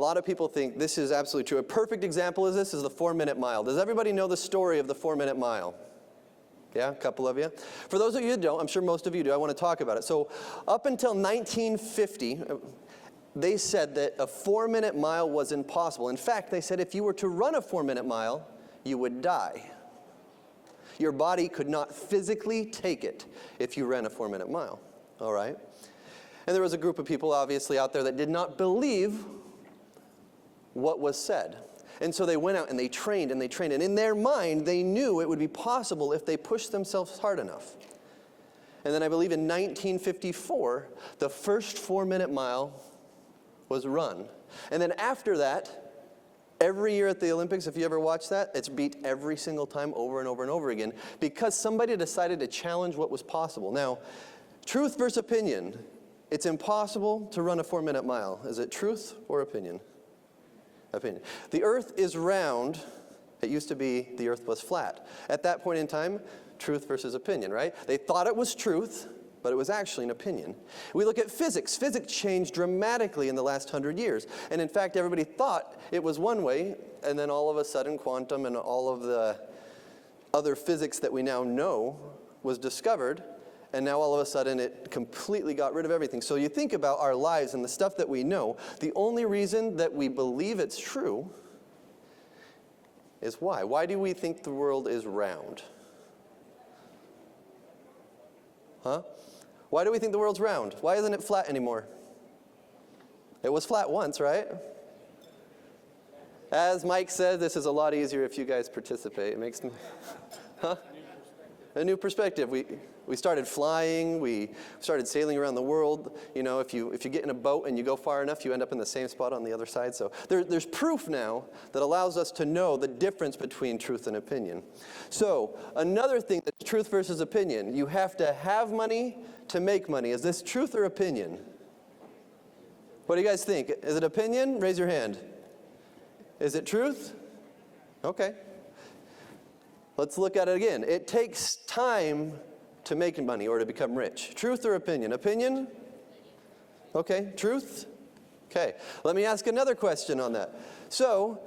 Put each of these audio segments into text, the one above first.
lot of people think this is absolutely true. A perfect example of this is the 4-minute mile. Does everybody know the story of the 4-minute mile? Yeah, a couple of you. For those of you who don't, I'm sure most of you do, I want to talk about it. So up until 1950, they said that a 4-minute mile was impossible. In fact, they said if you were to run a 4-minute mile, you would die. Your body could not physically take it if you ran a 4-minute mile. All right? And there was a group of people, obviously, out there that did not believe what was said. And so they went out and they trained and they trained. And in their mind, they knew it would be possible if they pushed themselves hard enough. And then I believe in 1954, the first 4-minute mile was run. And then after that, every year at the Olympics, if you ever watch that, it's beat every single time over and over and over again because somebody decided to challenge what was possible. Now, truth versus opinion. It's impossible to run a 4-minute mile. Is it truth or opinion? Opinion. The earth is round. It used to be the earth was flat. At that point in time, truth versus opinion, right? They thought it was truth, but it was actually an opinion. We look at physics. Physics changed dramatically in the last 100 years. And in fact, everybody thought it was one way, and then all of a sudden, quantum and all of the other physics that we now know was discovered. And now all of a sudden it completely got rid of everything. So you think about our lives and the stuff that we know, the only reason that we believe it's true is why? Why do we think the world is round? Huh? Why do we think the world's round? Why isn't it flat anymore? It was flat once, right? As Mike said, this is a lot easier if you guys participate. It makes me, huh? A new perspective. We started flying, we started sailing around the world. You know, if you get in a boat and you go far enough, you end up in the same spot on the other side. So there's proof now that allows us to know the difference between truth and opinion. So another thing that's truth versus opinion, you have to have money to make money. Is this truth or opinion? What do you guys think? Is it opinion? Raise your hand. Is it truth? Okay. Let's look at it again. It takes time to make money or to become rich. Truth or opinion? Opinion? Okay. Truth? Okay. Let me ask another question on that. So,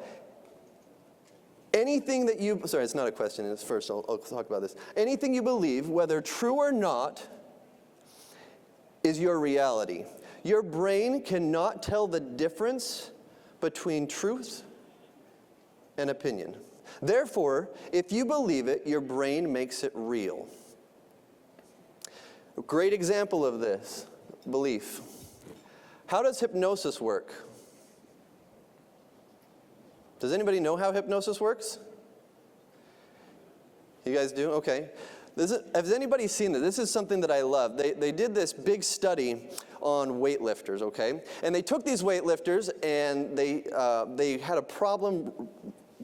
anything that you, sorry, it's not a question, it's first, I'll talk about this. Anything you believe, whether true or not, is your reality. Your brain cannot tell the difference between truth and opinion. Therefore, if you believe it, your brain makes it real. A great example of this, belief. How does hypnosis work? Does anybody know how hypnosis works? You guys do? Okay. Has anybody seen this? This is something that I love. They did this big study on weightlifters, okay? And they took these weightlifters and they had a problem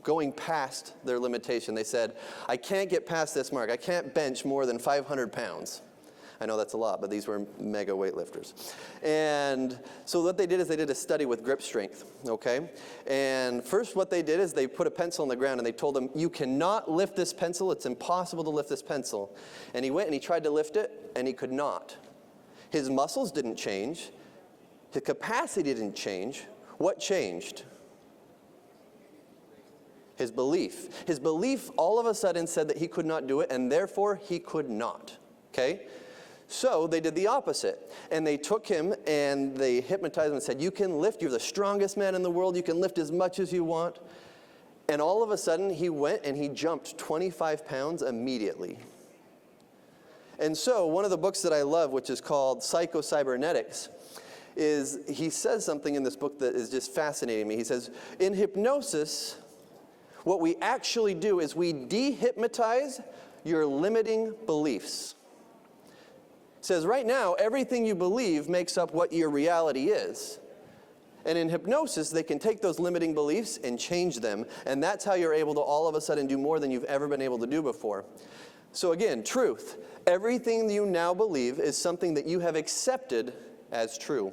going past their limitation. They said, I can't get past this mark. I can't bench more than 500 pounds. I know that's a lot, but these were mega weightlifters. And so what they did is they did a study with grip strength, okay? And first what they did is they put a pencil on the ground and they told him, you cannot lift this pencil. It's impossible to lift this pencil. And he went and he tried to lift it, and he could not. His muscles didn't change. His capacity didn't change. What changed? His belief. His belief all of a sudden said that he could not do it, and therefore he could not, okay? So they did the opposite, and they took him and they hypnotized him and said, you can lift, you're the strongest man in the world, you can lift as much as you want. And all of a sudden he went and he jumped 25 pounds immediately. And so one of the books that I love, which is called Psycho-Cybernetics, is he says something in this book that is just fascinating me. He says, in hypnosis, what we actually do is we dehypnotize your limiting beliefs. It says right now, everything you believe makes up what your reality is. And in hypnosis, they can take those limiting beliefs and change them. And that's how you're able to all of a sudden do more than you've ever been able to do before. So again, truth. Everything you now believe is something that you have accepted as true.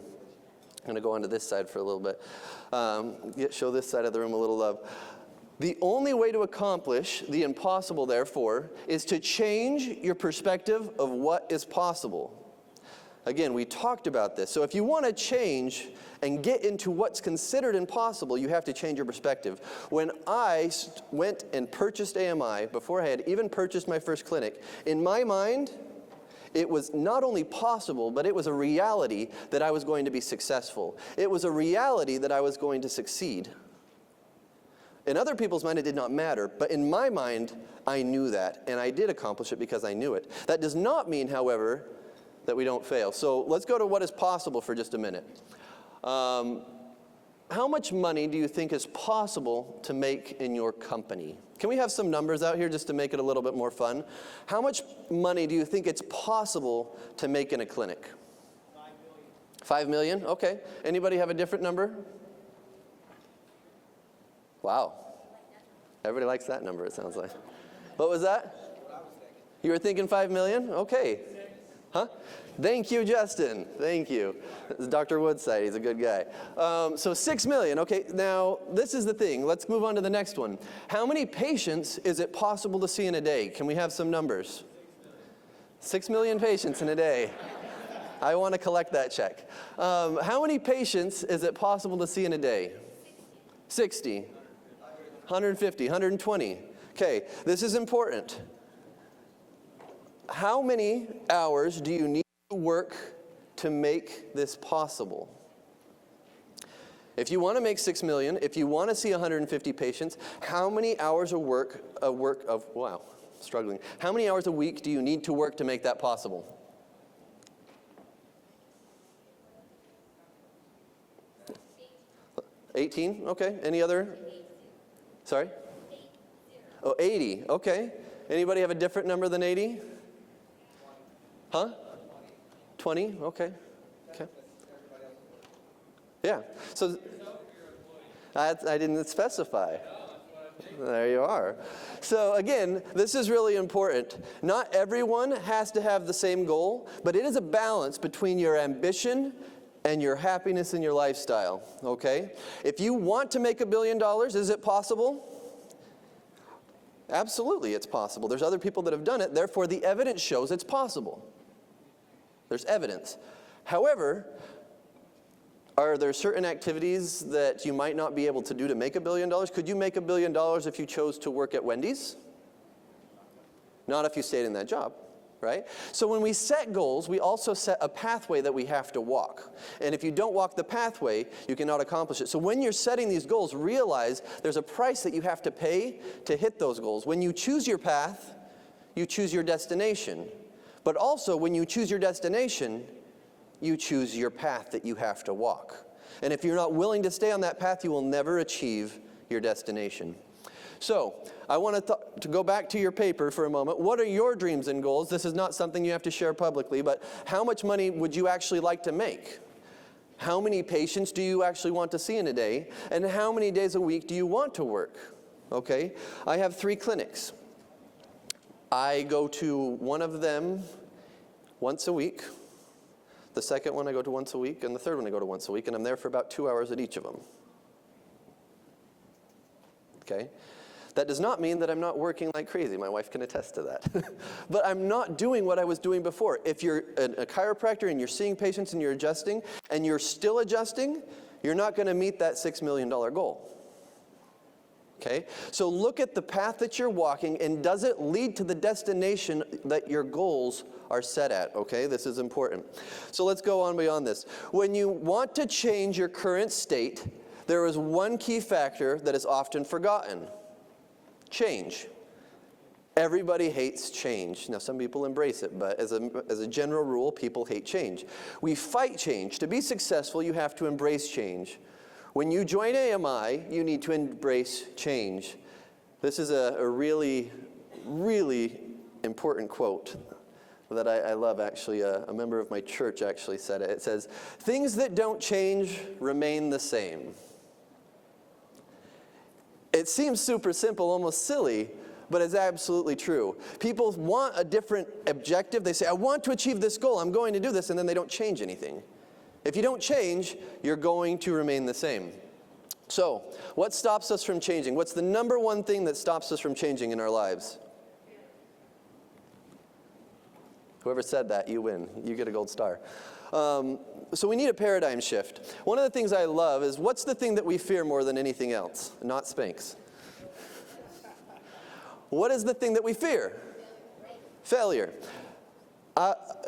I'm going to go on to this side for a little bit. Show this side of the room a little love. The only way to accomplish the impossible, therefore, is to change your perspective of what is possible. Again, we talked about this. So if you want to change and get into what's considered impossible, you have to change your perspective. When I went and purchased AMI, before I had even purchased my first clinic, in my mind, it was not only possible, but it was a reality that I was going to be successful. It was a reality that I was going to succeed. In other people's mind, it did not matter, but in my mind, I knew that, and I did accomplish it because I knew it. That does not mean, however, that we don't fail. So let's go to what is possible for just a minute. How much money do you think is possible to make in your company? Can we have some numbers out here just to make it a little bit more fun? How much money do you think it's possible to make in a clinic? 5 million? Okay. Anybody have a different number? Wow. Everybody likes that number, it sounds like. What was that? You were thinking 5 million? Okay. Huh? Thank you, Justin. Thank you. This is Dr. Woodside. He's a good guy. So 6 million. Okay, now this is the thing. Let's move on to the next one. How many patients is it possible to see in a day? Can we have some numbers? 6 million patients in a day. I want to collect that check. How many patients is it possible to see in a day? 60. 150. 120. Okay, this is important. How many hours do you need to work to make this possible? If you want to make 6 million, if you want to see 150 patients, how many hours of work, how many hours a week do you need to work to make that possible? $18, okay. Any other? Sorry? Oh, 80, okay. Anybody have a different number than 80? Huh? 20, okay. Okay. Yeah, so I didn't specify. There you are. So again, this is really important. Not everyone has to have the same goal, but it is a balance between your ambition and your happiness in your lifestyle, okay? If you want to make $1 billion, is it possible? Absolutely, it's possible. There's other people that have done it, therefore the evidence shows it's possible. There's evidence. However, are there certain activities that you might not be able to do to make $1 billion? Could you make $1 billion if you chose to work at Wendy's? Not if you stayed in that job, right? So when we set goals, we also set a pathway that we have to walk. And if you don't walk the pathway, you cannot accomplish it. So when you're setting these goals, realize there's a price that you have to pay to hit those goals. When you choose your path, you choose your destination. But also, when you choose your destination, you choose your path that you have to walk. And if you're not willing to stay on that path, you will never achieve your destination. So, I want to go back to your paper for a moment. What are your dreams and goals? This is not something you have to share publicly, but how much money would you actually like to make? How many patients do you actually want to see in a day? And how many days a week do you want to work? Okay, I have 3 clinics. I go to one of them once a week. The second one I go to once a week, and the third one I go to once a week, and I'm there for about 2 hours at each of them. Okay? That does not mean that I'm not working like crazy. My wife can attest to that. But I'm not doing what I was doing before. If you're a chiropractor and you're seeing patients and you're adjusting, and you're still adjusting, you're not going to meet that $6 million goal. Okay? So look at the path that you're walking, and does it lead to the destination that your goals are set at? Okay? This is important. So let's go on beyond this. When you want to change your current state, there is one key factor that is often forgotten. Change. Everybody hates change. Now, some people embrace it, but as a general rule, people hate change. We fight change. To be successful, you have to embrace change. When you join AMI, you need to embrace change. This is a really, really important quote that I love, actually. A member of my church actually said it. It says, "Things that don't change remain the same." It seems super simple, almost silly, but it's absolutely true. People want a different objective. They say, I want to achieve this goal. I'm going to do this, and then they don't change anything. If you don't change, you're going to remain the same. So, what stops us from changing? What's the number one thing that stops us from changing in our lives? Whoever said that, you win. You get a gold star. So we need a paradigm shift. One of the things I love is, what's the thing that we fear more than anything else? Not Spanx. What is the thing that we fear? Failure.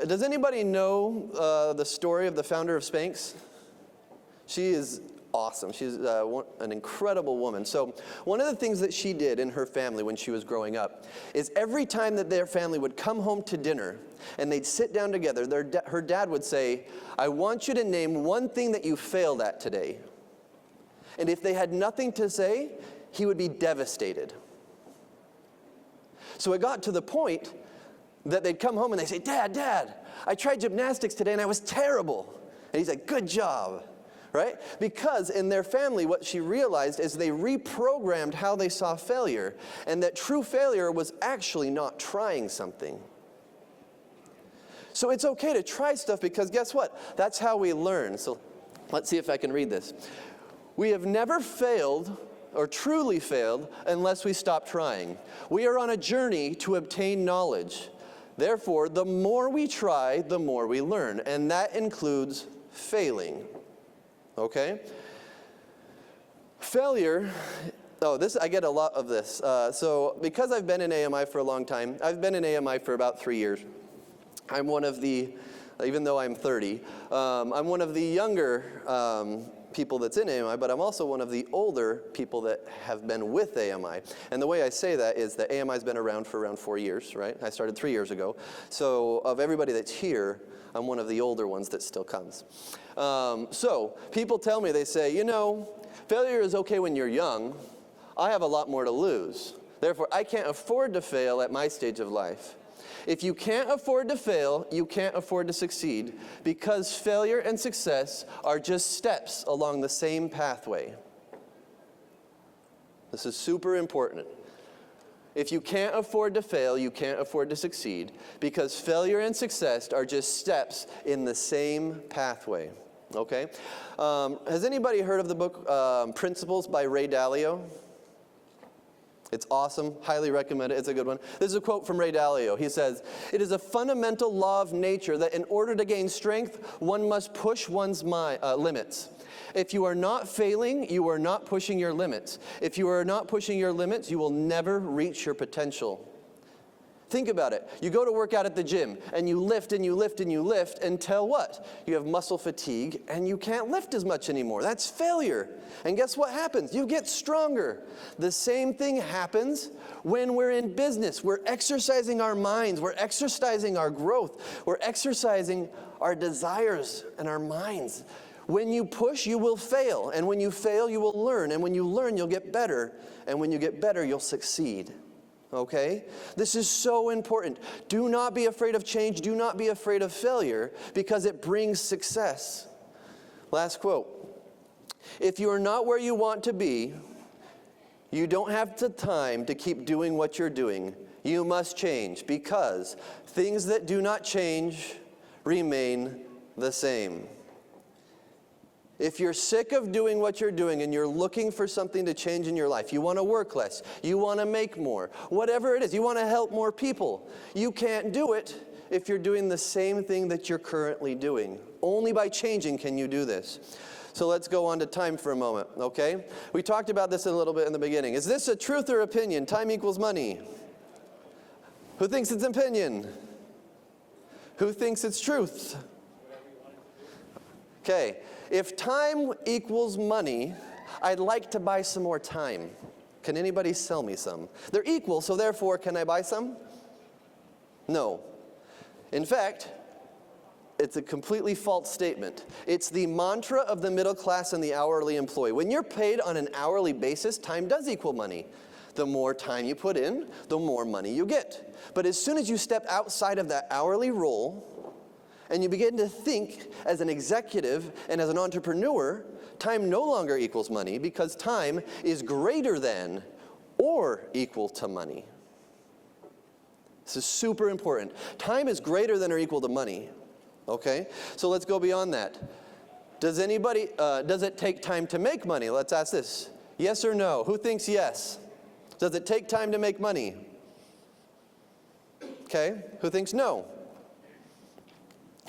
Does anybody know the story of the founder of Spanx? She is awesome. She's an incredible woman. So one of the things that she did in her family when she was growing up is every time that their family would come home to dinner and they'd sit down together, her dad would say, I want you to name one thing that you failed at today. And if they had nothing to say, he would be devastated. So it got to the point that they'd come home and they'd say, Dad, I tried gymnastics today and I was terrible. And he's like, good job. Right? Because in their family, what she realized is they reprogrammed how they saw failure, and that true failure was actually not trying something. So it's okay to try stuff, because guess what? That's how we learn. So let's see if I can read this. We have never failed or truly failed unless we stop trying. We are on a journey to obtain knowledge. Therefore, the more we try, the more we learn, and that includes failing. Okay? Failure, I get a lot of this. So because I've been in AMI for a long time, I've been in AMI for about 3 years. I'm one of the, even though I'm 30, I'm one of the younger people that's in AMI, but I'm also one of the older people that have been with AMI. And the way I say that is that AMI's been around for around 4 years, right? I started 3 years ago. So of everybody that's here, I'm one of the older ones that still comes. So people tell me, they say, failure is okay when you're young. I have a lot more to lose. Therefore, I can't afford to fail at my stage of life. If you can't afford to fail, you can't afford to succeed, because failure and success are just steps along the same pathway. This is super important. If you can't afford to fail, you can't afford to succeed, because failure and success are just steps in the same pathway. Okay? Has anybody heard of the book Principles by Ray Dalio? It's awesome. Highly recommend it. It's a good one. This is a quote from Ray Dalio. He says, "It is a fundamental law of nature that in order to gain strength, one must push one's limits. If you are not failing, you are not pushing your limits. If you are not pushing your limits, you will never reach your potential." Think about it. You go to work out at the gym, and you lift and you lift and you lift until what? You have muscle fatigue, and you can't lift as much anymore. That's failure. And guess what happens? You get stronger. The same thing happens when we're in business. We're exercising our minds. We're exercising our growth. We're exercising our desires and our minds. When you push, you will fail. And when you fail, you will learn. And when you learn, you'll get better. And when you get better, you'll succeed. Okay? This is so important. Do not be afraid of change. Do not be afraid of failure, because it brings success. Last quote. If you are not where you want to be, you don't have the time to keep doing what you're doing. You must change, because things that do not change remain the same. If you're sick of doing what you're doing and you're looking for something to change in your life, you want to work less, you want to make more, whatever it is, you want to help more people, you can't do it if you're doing the same thing that you're currently doing. Only by changing can you do this. So let's go on to time for a moment, okay? We talked about this a little bit in the beginning. Is this a truth or opinion? Time equals money. Who thinks it's opinion? Who thinks it's truth? Okay. If time equals money, I'd like to buy some more time. Can anybody sell me some? They're equal, so therefore, can I buy some? No. In fact, it's a completely false statement. It's the mantra of the middle class and the hourly employee. When you're paid on an hourly basis, time does equal money. The more time you put in, the more money you get. But as soon as you step outside of that hourly role, and you begin to think as an executive and as an entrepreneur, time no longer equals money, because time is greater than or equal to money. This is super important. Time is greater than or equal to money. Okay? So let's go beyond that. Does it take time to make money? Let's ask this. Yes or no? Who thinks yes? Does it take time to make money? Okay? Who thinks no?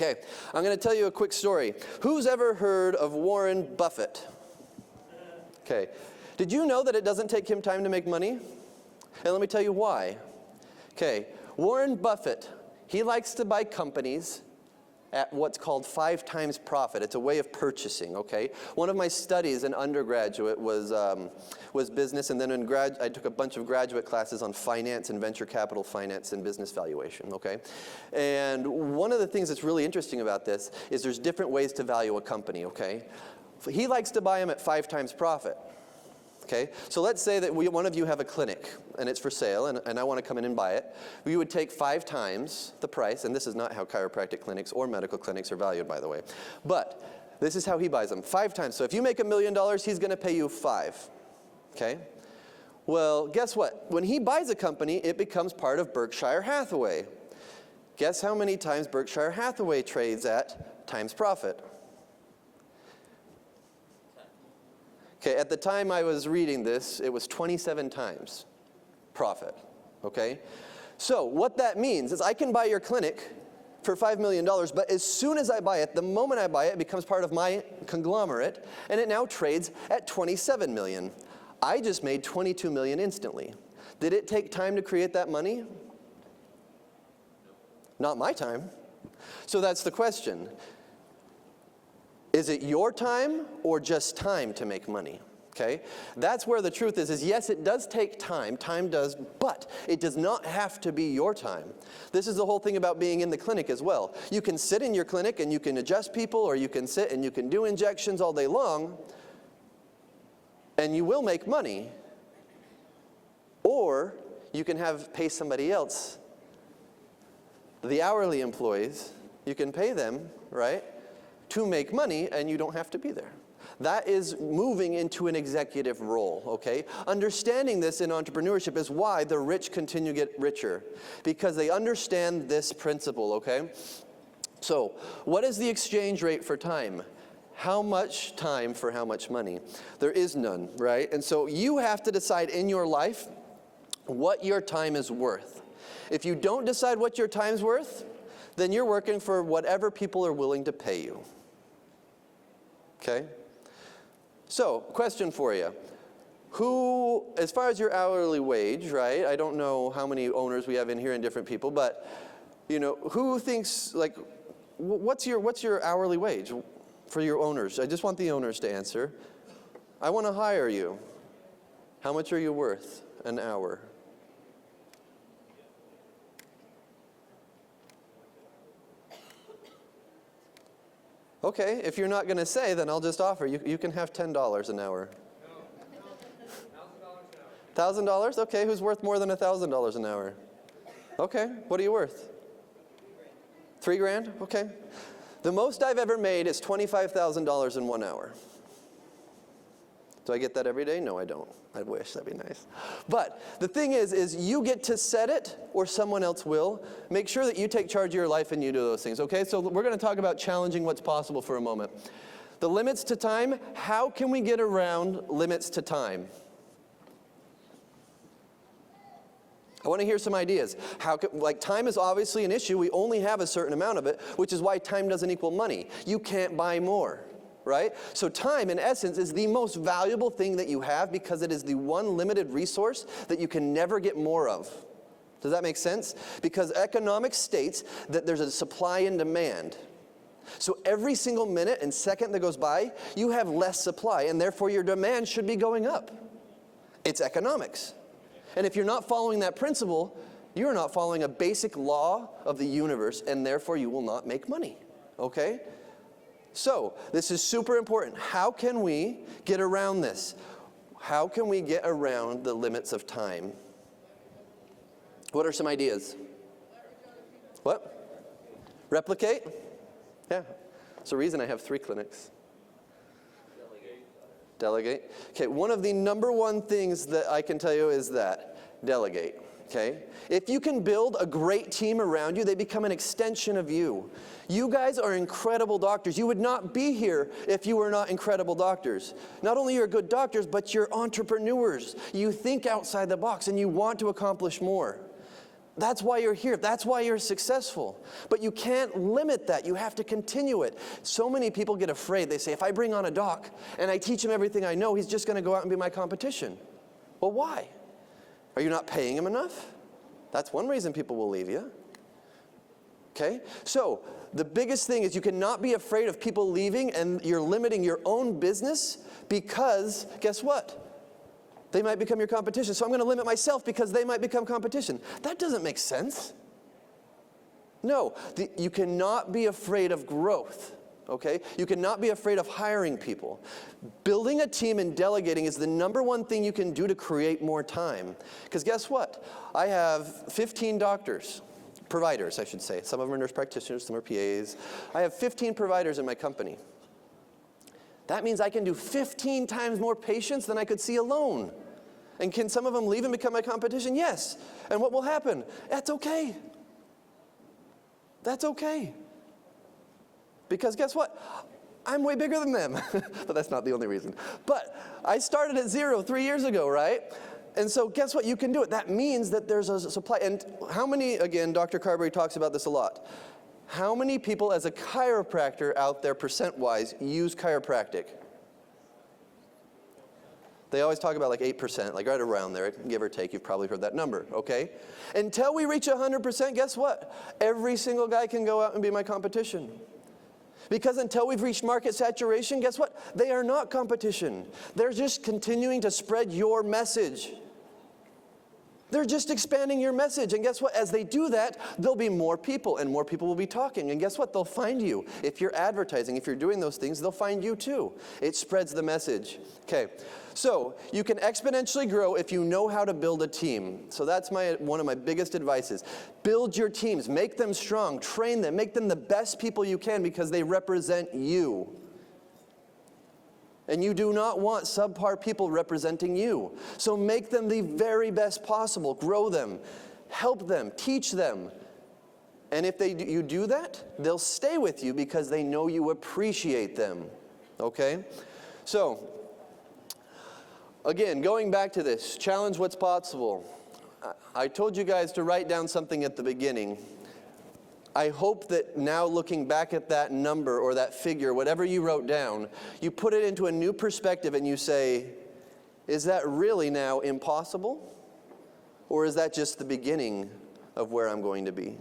Okay, I'm going to tell you a quick story. Who's ever heard of Warren Buffett? Okay, did you know that it doesn't take him time to make money? And let me tell you why. Okay, Warren Buffett, he likes to buy companies at what's called 5 times profit. It's a way of purchasing, okay? One of my studies in undergraduate was business, and then I took a bunch of graduate classes on finance and venture capital finance and business valuation, okay? And one of the things that's really interesting about this is there's different ways to value a company, okay? He likes to buy them at 5 times profit. Okay, so let's say that one of you have a clinic and it's for sale and I want to come in and buy it. We would take 5 times the price, and this is not how chiropractic clinics or medical clinics are valued, by the way. But this is how he buys them, 5 times. So if you make $1 million, he's going to pay you 5. Okay? Well, guess what? When he buys a company, it becomes part of Berkshire Hathaway. Guess how many times Berkshire Hathaway trades at times profit? Okay, at the time I was reading this, it was 27 times profit, okay? So what that means is I can buy your clinic for $5 million, but as soon as I buy it, the moment I buy it, it becomes part of my conglomerate, and it now trades at 27 million. I just made 22 million instantly. Did it take time to create that money? Not my time. So that's the question. Is it your time or just time to make money? Okay? That's where the truth is yes, it does take time does, but it does not have to be your time. This is the whole thing about being in the clinic as well. You can sit in your clinic and you can adjust people, or you can sit and you can do injections all day long, and you will make money. Or you can pay somebody else. The hourly employees, you can pay them, right, to make money, and you don't have to be there. That is moving into an executive role, okay? Understanding this in entrepreneurship is why the rich continue to get richer, because they understand this principle, okay? So, what is the exchange rate for time? How much time for how much money? There is none, right? And so you have to decide in your life what your time is worth. If you don't decide what your time's worth, then you're working for whatever people are willing to pay you. Okay? So, question for you. Who, as far as your hourly wage, right? I don't know how many owners we have in here and different people, but, who thinks, like, what's your hourly wage for your owners? I just want the owners to answer. I want to hire you. How much are you worth an hour? Okay, if you're not going to say, then I'll just offer. You can have $10 an hour. No, $1,000 an hour. $1,000? Okay, who's worth more than $1,000 an hour? Okay, what are you worth? $3,000? Okay. The most I've ever made is $25,000 in 1 hour. Do I get that every day? No, I don't. I wish, that'd be nice. But the thing is you get to set it or someone else will. Make sure that you take charge of your life and you do those things, okay? So we're going to talk about challenging what's possible for a moment. The limits to time, how can we get around limits to time? I want to hear some ideas. Time is obviously an issue. We only have a certain amount of it, which is why time doesn't equal money. You can't buy more. Right? So time, in essence, is the most valuable thing that you have because it is the one limited resource that you can never get more of. Does that make sense? Because economics states that there's a supply and demand. So every single minute and second that goes by, you have less supply, and therefore your demand should be going up. It's economics. And if you're not following that principle, you're not following a basic law of the universe, and therefore you will not make money. Okay? So, this is super important. How can we get around this? How can we get around the limits of time? What are some ideas? What? Replicate? Yeah. It's the reason I have 3 clinics. Delegate. Okay, one of the number one things that I can tell you is that. Delegate. Okay? If you can build a great team around you, they become an extension of you. You guys are incredible doctors. You would not be here if you were not incredible doctors. Not only are you good doctors, but you're entrepreneurs. You think outside the box and you want to accomplish more. That's why you're here. That's why you're successful. But you can't limit that. You have to continue it. So many people get afraid. They say, if I bring on a doc and I teach him everything I know, he's just going to go out and be my competition. Well, why? Are you not paying him enough? That's one reason people will leave you. Okay? So the biggest thing is you cannot be afraid of people leaving, and you're limiting your own business because, guess what? They might become your competition. So I'm going to limit myself because they might become competition. That doesn't make sense. No, you cannot be afraid of growth. Okay? You cannot be afraid of hiring people. Building a team and delegating is the number one thing you can do to create more time. Because guess what? I have 15 providers, I should say. Some of them are nurse practitioners, some are PAs. I have 15 providers in my company. That means I can do 15 times more patients than I could see alone. And can some of them leave and become my competition? Yes. And what will happen? That's okay. That's okay. Because guess what? I'm way bigger than them. But that's not the only reason. But I started at 0 3 years ago, right? And so guess what? You can do it. That means that there's a supply. And how many, again, Dr. Carberry talks about this a lot. How many people as a chiropractor out there, percent-wise, use chiropractic? They always talk about like 8%, like right around there, give or take. You've probably heard that number, okay? Until we reach 100%, guess what? Every single guy can go out and be my competition. Because until we've reached market saturation, guess what? They are not competition. They're just continuing to spread your message. They're just expanding your message. And guess what? As they do that, there'll be more people, and more people will be talking. And guess what? They'll find you. If you're advertising, if you're doing those things, they'll find you too. It spreads the message. Okay, so you can exponentially grow if you know how to build a team. So that's one of my biggest advices. Build your teams. Make them strong. Train them. Make them the best people you can because they represent you. And you do not want subpar people representing you. So make them the very best possible. Grow them. Help them. Teach them. And if you do that, they'll stay with you because they know you appreciate them. Okay? So, again, going back to this, challenge what's possible. I told you guys to write down something at the beginning. I hope that now looking back at that number or that figure, whatever you wrote down, you put it into a new perspective and you say, is that really now impossible? Or is that just the beginning of where I'm going to be?